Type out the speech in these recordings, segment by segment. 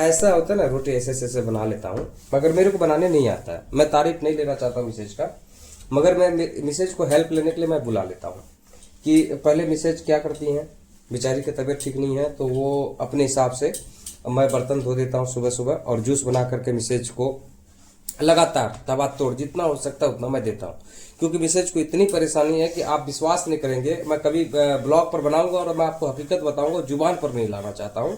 ऐसा होता है ना, रोटी ऐसे ऐसे बना लेता हूँ, मगर मेरे को बनाने नहीं आता है। मैं तारीफ नहीं लेना चाहता हूँ मिसेज का, मगर मैं मिसेज को हेल्प लेने के लिए मैं बुला लेता हूँ कि पहले मिसेज क्या करती हैं, बेचारी की तबीयत ठीक नहीं है तो वो अपने हिसाब से, मैं बर्तन धो देता हूँ सुबह सुबह और जूस बना करके मिसेज को लगातार तबा तोड़ जितना हो सकता है उतना मैं देता हूँ। क्योंकि मिसेज को इतनी परेशानी है कि आप विश्वास नहीं करेंगे, मैं कभी ब्लॉग पर बनाऊंगा और मैं आपको हकीकत बताऊंगा, जुबान पर नहीं लाना चाहता हूँ।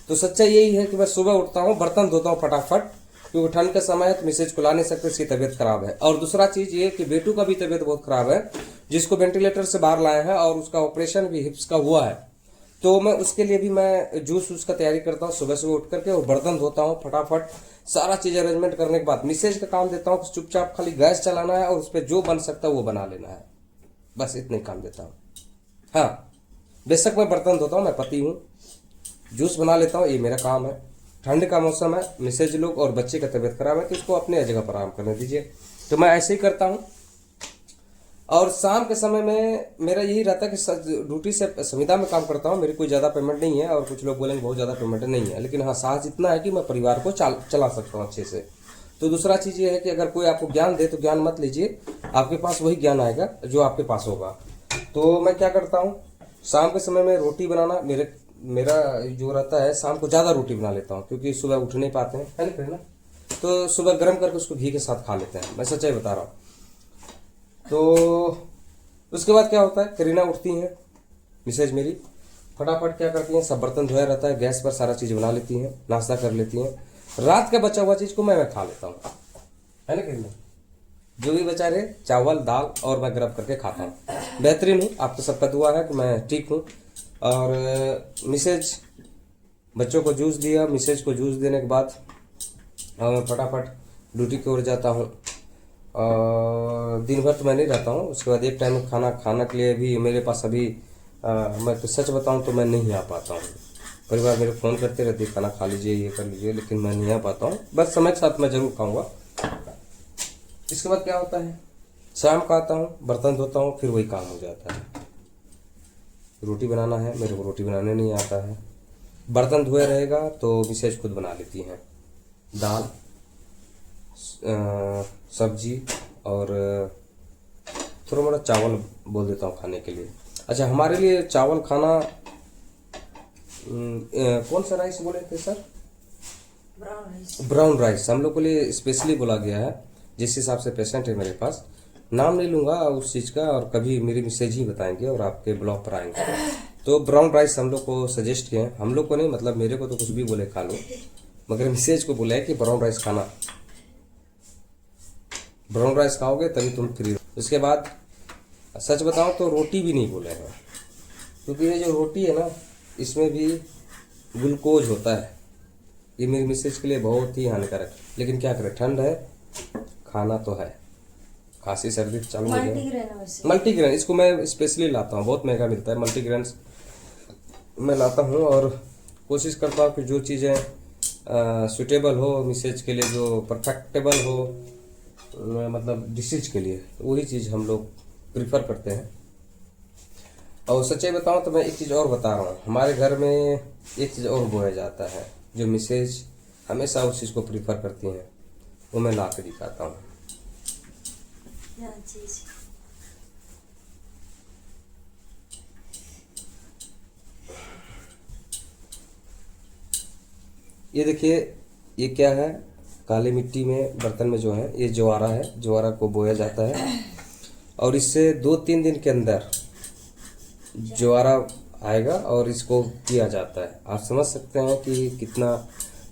तो सच्चाई यही है कि मैं सुबह उठता हूँ, बर्तन धोता हूँ फटाफट, क्योंकि ठंड का समय है तो मिसेज को ला नहीं सकते, इसकी तबीयत खराब है। और दूसरा चीज ये कि बेटू का भी तबीयत बहुत खराब है, जिसको वेंटिलेटर से बाहर लाए हैं और उसका ऑपरेशन भी हिप्स का हुआ है। तो मैं उसके लिए भी मैं जूस का तैयारी करता हूँ सुबह सुबह उठ करके, और बर्तन धोता हूँ फटाफट। सारा चीज अरेंजमेंट करने के बाद मिसेज का काम देता हूँ, चुपचाप खाली गैस चलाना है और उस पर जो बन सकता है वो बना लेना है, बस इतने काम देता हूँ। हाँ, बेशक मैं बर्तन धोता हूँ, मैं पति हूँ, जूस बना लेता हूँ, ये मेरा काम है। ठंड का मौसम है, मिसेज लोग और बच्चे का तबीयत खराब है तो उसको अपने जगह पर आराम करने दीजिए। तो मैं ऐसे ही करता हूँ। और शाम के समय में मेरा यही रहता है कि ड्यूटी से संविदा में काम करता हूँ, मेरी कोई ज़्यादा पेमेंट नहीं है, और कुछ लोग बोलेंगे बहुत ज़्यादा पेमेंट नहीं है, लेकिन हाँ साहस इतना है कि मैं परिवार को चला सकता हूँ अच्छे से। तो दूसरा चीज़ ये है कि अगर कोई आपको ज्ञान दे तो ज्ञान मत लीजिए, आपके पास वही ज्ञान आएगा जो आपके पास होगा। तो मैं क्या करता हूँ, शाम के समय में रोटी बनाना मेरा जो रहता है, शाम को ज़्यादा रोटी बना लेता हूँ क्योंकि सुबह उठ नहीं पाते हैं, है ना, तो सुबह गर्म करके उसको घी के साथ खा लेते हैं, मैं सच्चाई बता रहा हूँ। तो उसके बाद क्या होता है, करीना उठती हैं मिसेज मेरी, फटाफट क्या करती हैं, सब बर्तन धोया रहता है, गैस पर सारा चीज़ बना लेती हैं, नाश्ता कर लेती हैं। रात का बचा हुआ चीज़ को मैं खा लेता हूँ, है ना करीना, जो भी बचा रहे चावल दाल और मैं गर्म करके खाता हूँ। बेहतरीन हूँ, आपको सबका दुआ है कि मैं ठीक हूँ। और मिसेज बच्चों को जूस दिया, मिसेज को जूस देने के बाद मैं फटाफट ड्यूटी की ओर जाता हूँ। दिन भर तो मैं नहीं रहता हूँ, उसके बाद एक टाइम खाना के लिए भी मेरे पास अभी मैं तो सच बताऊँ तो मैं नहीं आ पाता हूँ। परिवार मेरे फ़ोन करते रहते खाना खा लीजिए ये कर लीजिए, लेकिन मैं नहीं आ पाता हूँ, बस समय के साथ मैं ज़रूर खाऊँगा। इसके बाद क्या होता है, शाम को आता हूँ, बर्तन धोता हूँ, फिर वही काम हो जाता है। रोटी बनाना है, मेरे को रोटी बनाने नहीं आता है, बर्तन धोए रहेगा तो मिसेज खुद बना लेती हैं, दाल सब्जी और थोड़ा मोड़ा चावल बोल देता हूँ खाने के लिए। अच्छा, हमारे लिए चावल खाना कौन सा राइस बोले थे सर? ब्राउन राइस हम लोग के लिए स्पेशली बोला गया है, जिस हिसाब से पेशेंट है मेरे पास, नाम नहीं लूँगा उस चीज़ का, और कभी मेरी मिसेज ही बताएंगे और आपके ब्लॉग पर आएंगे। तो ब्राउन राइस हम लोग को सजेस्ट किए हैं, हम लोग को नहीं, मतलब मेरे को तो कुछ भी बोले खा लो, मगर मिसेज को बोला है कि ब्राउन राइस खाना, ब्राउन राइस खाओगे तभी तुम फ्री। उसके बाद सच बताओ तो रोटी भी नहीं बोले हैं, क्योंकि ये जो रोटी है ना, इसमें भी ग्लूकोज होता है, ये मेरी मिसेज के लिए बहुत ही हानिकारक। लेकिन क्या करें, ठंड है, खाना तो है, खांसी सर्दी चालू हो गया। मल्टीग्रेन इसको मैं स्पेशली लाता हूँ, बहुत महंगा मिलता है, मल्टीग्रेन मैं लाता हूँ और कोशिश करता हूँ कि जो चीज़ें सूटेबल हो मिसेज के लिए, जो परफेक्टेबल हो मतलब डिशेज के लिए, वही चीज़ हम लोग प्रिफर करते हैं। और सच्चाई बताऊँ तो मैं एक चीज़ और बता रहा हूँ, हमारे घर में एक चीज़ और बोया जाता है जो मिसेज हमेशा उस चीज़ को प्रिफर करती हैं, वो मैं ला के दिखाता हूँ। ये देखिए, ये क्या है, काली मिट्टी में बर्तन में जो है ये ज्वारा है, ज्वारा को बोया जाता है और इससे 2-3 दिन के अंदर ज्वारा आएगा और इसको किया जाता है। आप समझ सकते हैं कि कितना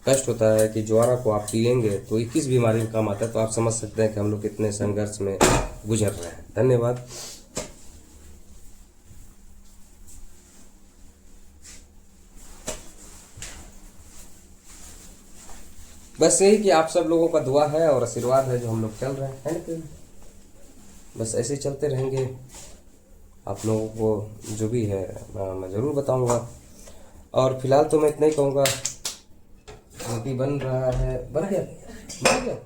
कष्ट होता है कि ज्वारा को आप पिएंगे तो 21 बीमारी में काम आता है, तो आप समझ सकते हैं कि हम लोग कितने संघर्ष में गुजर रहे हैं। धन्यवाद। बस यही कि आप सब लोगों का दुआ है और आशीर्वाद है जो हम लोग चल रहे हैं, है ना, बस ऐसे ही चलते रहेंगे। आप लोगों को जो भी है मैं ज़रूर बताऊंगा। और फिलहाल तो मैं इतना ही कहूँगा, रोटी बन रहा है, बन गया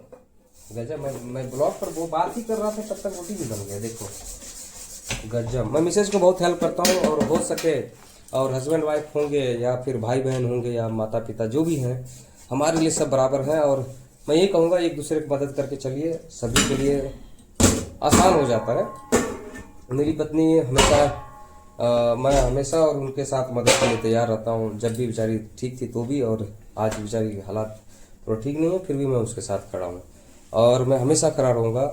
गजब। मैं ब्लॉग पर वो बात ही कर रहा था, तब तक रोटी भी बन गया, देखो गजब। मैं मिसेज को बहुत हेल्प करता हूँ, और हो सके और हस्बैंड वाइफ होंगे या फिर भाई बहन होंगे या माता पिता जो भी हैं, हमारे लिए सब बराबर हैं। और मैं ये कहूँगा एक दूसरे की मदद करके चलिए, सभी के लिए आसान हो जाता है। मेरी पत्नी हमेशा मैं हमेशा और उनके साथ मदद के लिए तैयार रहता हूँ। जब भी बेचारी ठीक थी तो भी, और आज बेचारी की हालात थोड़ा ठीक नहीं है, फिर भी मैं उसके साथ खड़ा हूँ और मैं हमेशा खड़ा रहूँगा।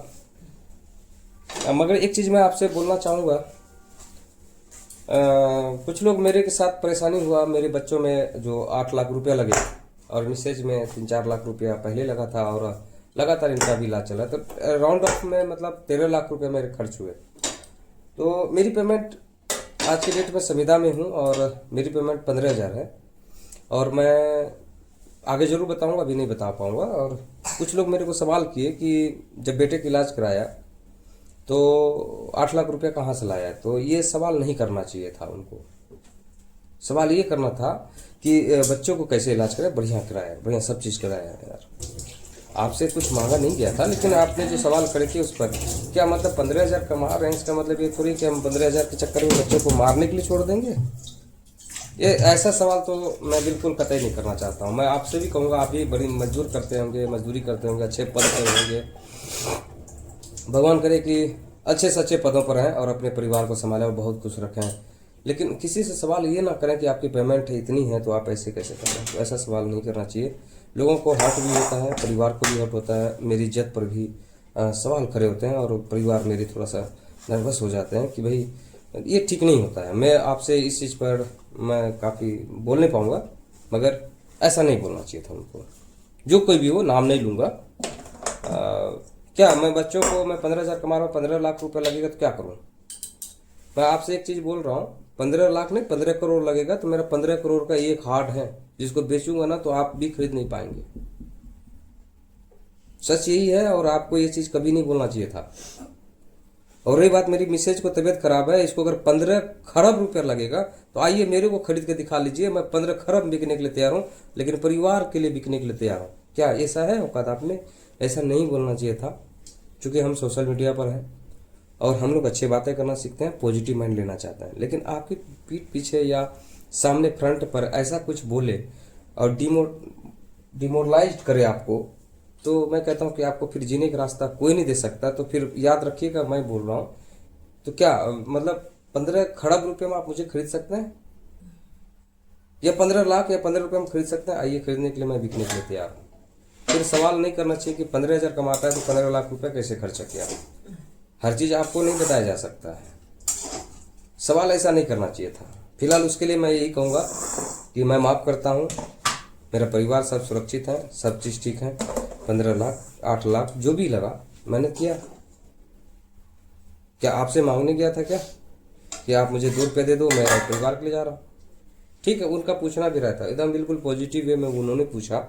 मगर एक चीज़ मैं आपसे बोलना चाहूँगा, कुछ लोग मेरे के साथ परेशानी हुआ, मेरे बच्चों में जो 8 लाख रुपया लगे और मिसेज में 3-4 लाख रुपया पहले लगा था और लगातार इनका भी इलाज चला, तो राउंड ऑफ में मतलब 13 लाख रुपये मेरे खर्च हुए। तो मेरी पेमेंट आज की डेट में संविदा में हूँ और मेरी पेमेंट 15,000 है और मैं आगे जरूर बताऊंगा, अभी नहीं बता पाऊंगा। और कुछ लोग मेरे को सवाल किए कि जब बेटे का इलाज कराया तो 8 लाख रुपया कहाँ से लाया, तो ये सवाल नहीं करना चाहिए था उनको। सवाल ये करना था कि बच्चों को कैसे इलाज कराया, बढ़िया कराया, बढ़िया सब चीज़ कराया है यार। आपसे कुछ मांगा नहीं गया था, लेकिन आपने जो सवाल करे थे उस पर क्या मतलब 15,000 कमा रहे हैं, इसका मतलब ये थोड़ी कि हम 15,000 के चक्कर में बच्चों को मारने के लिए छोड़ देंगे। ये ऐसा सवाल तो मैं बिल्कुल कतई नहीं करना चाहता हूँ। मैं आपसे भी कहूँगा, आप भी बड़ी मजदूरी करते होंगे, अच्छे पद पर होंगे। भगवान करे कि अच्छे से अच्छे पदों पर हैं और अपने परिवार को संभालें और बहुत खुश रखें। लेकिन किसी से सवाल ये ना करें कि आपकी पेमेंट इतनी है तो आप ऐसे कैसे कर रहे हैं, तो ऐसा सवाल नहीं करना चाहिए। लोगों को हर्ट भी होता है, परिवार को भी हर्ट होता है, मेरी इज्जत पर भी सवाल खड़े होते हैं और परिवार मेरे थोड़ा सा नर्वस हो जाते हैं कि भाई ये ठीक नहीं होता है। मैं आपसे इस चीज़ पर मैं काफ़ी बोल नहीं पाऊँगा, मगर ऐसा नहीं बोलना चाहिए था उनको। जो कोई भी हो, नाम नहीं लूँगा। क्या मैं बच्चों को, मैं 15,000 कमा रहा हूँ, 15 लाख रुपये लगेगा तो क्या करूँ? मैं आपसे एक चीज़ बोल रहा हूँ, 15 लाख नहीं 15 करोड़ लगेगा तो मेरा 15 करोड़ का एक हार्ट है, जिसको बेचूंगा ना तो आप भी खरीद नहीं पाएंगे। सच यही है और आपको ये चीज़ कभी नहीं बोलना चाहिए था। और रही बात मेरी मिसेज को तबीयत खराब है, इसको अगर 15 खरब रुपया लगेगा तो आइए मेरे को खरीद के दिखा लीजिए, मैं 15 खरब बिकने के लिए तैयार हूँ, लेकिन परिवार के लिए बिकने के लिए तैयार हूँ। क्या ऐसा है औकात? आपने ऐसा नहीं बोलना चाहिए था, क्योंकि हम सोशल मीडिया पर हैं और हम लोग अच्छी बातें करना सीखते हैं, पॉजिटिव माइंड लेना चाहते हैं। लेकिन आपकी पीठ पीछे या सामने फ्रंट पर ऐसा कुछ बोले और डिमोरलाइज करे आपको, तो मैं कहता हूँ कि आपको फिर जीने का रास्ता कोई नहीं दे सकता। तो फिर याद रखिएगा, मैं बोल रहा हूँ तो क्या मतलब 15 खरब रुपये में आप मुझे खरीद सकते हैं, या 15 लाख या 15 रुपये में खरीद सकते हैं? आइए खरीदने के लिए मैं बिकने के लिए तैयार हूँ। फिर सवाल नहीं करना चाहिए कि 15,000 कमाता है तो 15 लाख रुपये कैसे खर्चा किया। हर चीज़ आपको नहीं बताया जा सकता है, सवाल ऐसा नहीं करना चाहिए था। फिलहाल उसके लिए मैं यही कहूँगा कि मैं माफ़ करता हूँ, मेरा परिवार सब सुरक्षित है, सब चीज़ ठीक है। 15 लाख 8 लाख जो भी लगा मैंने किया। क्या आपसे मांगने गया था क्या कि आप मुझे 2 रुपये दे दो, मैं परिवार के लिए जा रहा हूँ? ठीक है, उनका पूछना भी रहता है, एकदम बिल्कुल पॉजिटिव वे में उन्होंने मैंने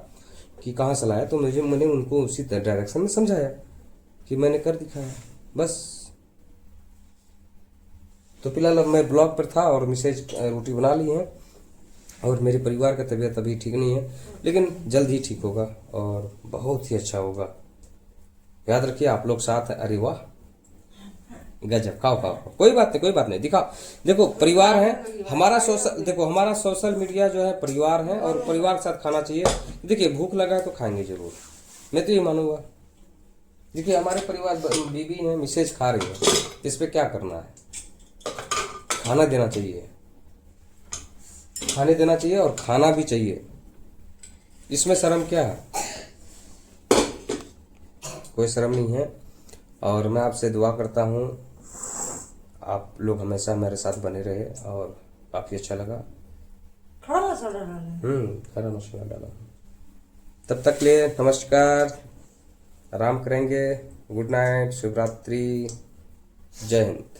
कि कहाँ से लाया, तो मैंने उनको उसी डायरेक्शन में समझाया कि मैंने कर दिखाया, बस। तो फिलहाल अब मैं ब्लॉग पर था और मिसेज रोटी बना ली है और मेरे परिवार का तबीयत अभी ठीक नहीं है, लेकिन जल्द ही ठीक होगा और बहुत ही अच्छा होगा। याद रखिए, आप लोग साथ हैं। अरे वाह, गजब, खाओ खाओ, कोई बात नहीं, दिखाओ। देखो परिवार है हमारा, हमारा सोशल मीडिया जो है परिवार है और परिवार के साथ खाना चाहिए। देखिए भूख लगा है तो खाएंगे जरूर, मैं तो ये मानूंगा। देखिए हमारे परिवार बीवी है, मिसेज खा रही है, इस पे क्या करना है? खाना देना चाहिए, खाने देना चाहिए और खाना भी चाहिए, इसमें शर्म क्या है? कोई शर्म नहीं है। और मैं आपसे दुआ करता हूँ आप लोग हमेशा मेरे साथ बने रहे और काफ़ी अच्छा लगा। खड़ा मसाला डाला खड़ा मसाला डाला। तब तक लिए नमस्कार, आराम करेंगे, गुड नाइट, शिवरात्रि, जय हिंद।